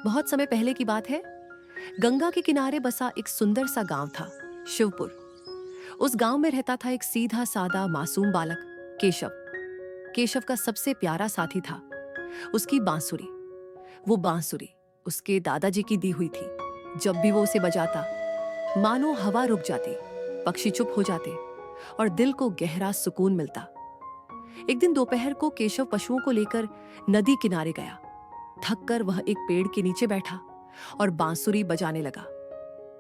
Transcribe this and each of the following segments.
बहुत समय पहले की बात है। गंगा के किनारे बसा एक सुंदर सा गांव था, शिवपुर। उस गांव में रहता था एक सीधा सादा मासूम बालक, केशव। केशव का सबसे प्यारा साथी था उसकी बांसुरी। वो बांसुरी उसके दादाजी की दी हुई थी। जब भी वो उसे बजाता, मानो हवा रुक जाती, पक्षी चुप हो जाते और दिल को गहरा सुकून मिलता। एक दिन दोपहर को केशव पशुओं को लेकर नदी किनारे गया। थककर वह एक पेड़ के नीचे बैठा और बांसुरी बजाने लगा।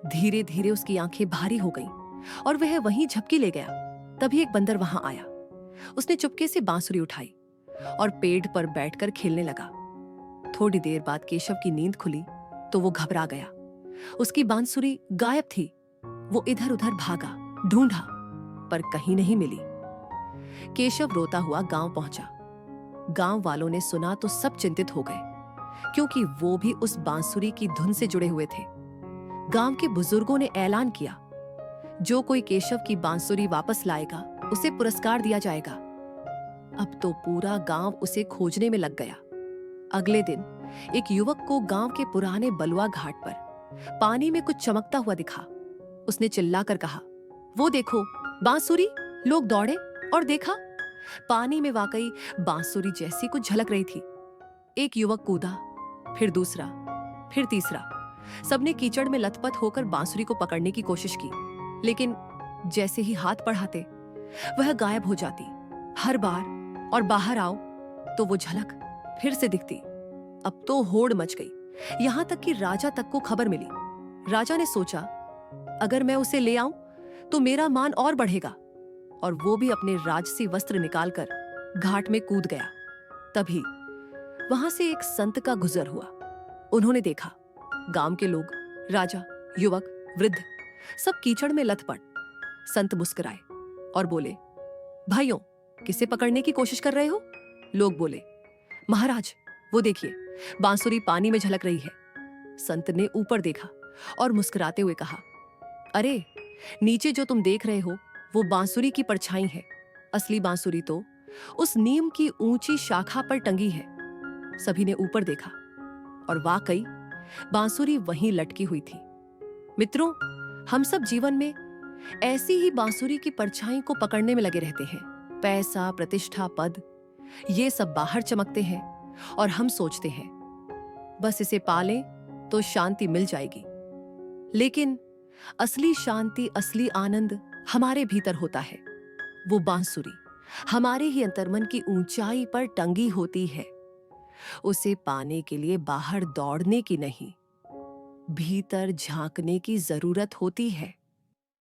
धीरे धीरे उसकी आंखें भारी हो गईं और वह वहीं झपकी ले गया। तभी एक बंदर वहां आया। उसने चुपके से बांसुरी उठाई और पेड़ पर बैठकर खेलने लगा। थोड़ी देर बाद केशव की नींद खुली तो वो घबरा गया। उसकी बांसुरी गायब थी। वो इधर उधर भागा, ढूंढा, पर कहीं नहीं मिली। केशव रोता हुआ गांव पहुंचा। गांव वालों ने सुना तो सब चिंतित हो गए, क्योंकि वो भी उस बांसुरी की धुन से जुड़े हुए थे। गांव के बुजुर्गों ने ऐलान किया, जो कोई केशव की बांसुरी वापस लाएगा उसे पुरस्कार दिया जाएगा। अब तो पूरा गांव उसे खोजने में लग गया। अगले दिन एक युवक को गांव के पुराने बलुआ घाट पर पानी में कुछ चमकता हुआ दिखा। उसने चिल्लाकर कहा, वो देखो बांसुरी। लोग दौड़े और देखा, पानी में वाकई बांसुरी जैसी कुछ झलक रही थी। एक युवक कूदा, फिर दूसरा, फिर तीसरा। सबने कीचड़ में लथपथ होकर बांसुरी को पकड़ने की कोशिश की, लेकिन जैसे ही हाथ बढ़ाते वह गायब हो जाती। हर बार और बाहर आओ तो वो झलक फिर से दिखती। अब तो होड़ मच गई, यहां तक कि राजा तक को खबर मिली। राजा ने सोचा, अगर मैं उसे ले आऊं तो मेरा मान और बढ़ेगा, और वो भी अपने राजसी वस्त्र निकालकर घाट में कूद गया। तभी वहां से एक संत का गुजर हुआ। उन्होंने देखा, गांव के लोग, राजा, युवक, वृद्ध, सब कीचड़ में लथपथ। संत मुस्कुराए और बोले, भाइयों, किसे पकड़ने की कोशिश कर रहे हो? लोग बोले, महाराज, वो देखिए, बांसुरी पानी में झलक रही है। संत ने ऊपर देखा और मुस्कुराते हुए कहा, अरे, नीचे जो तुम देख रहे हो वो बांसुरी की परछाई है। असली बांसुरी तो उस नीम की ऊंची शाखा पर टंगी है। सभी ने ऊपर देखा और वाकई बांसुरी वहीं लटकी हुई थी। मित्रों, हम सब जीवन में ऐसी ही बांसुरी की परछाई को पकड़ने में लगे रहते हैं। पैसा, प्रतिष्ठा, पद, ये सब बाहर चमकते हैं और हम सोचते हैं बस इसे पालें तो शांति मिल जाएगी। लेकिन असली शांति, असली आनंद हमारे भीतर होता है। वो बांसुरी हमारे ही अंतर्मन की ऊंचाई पर टंगी होती है। उसे पाने के लिए बाहर दौड़ने की नहीं, भीतर झांकने की जरूरत होती है।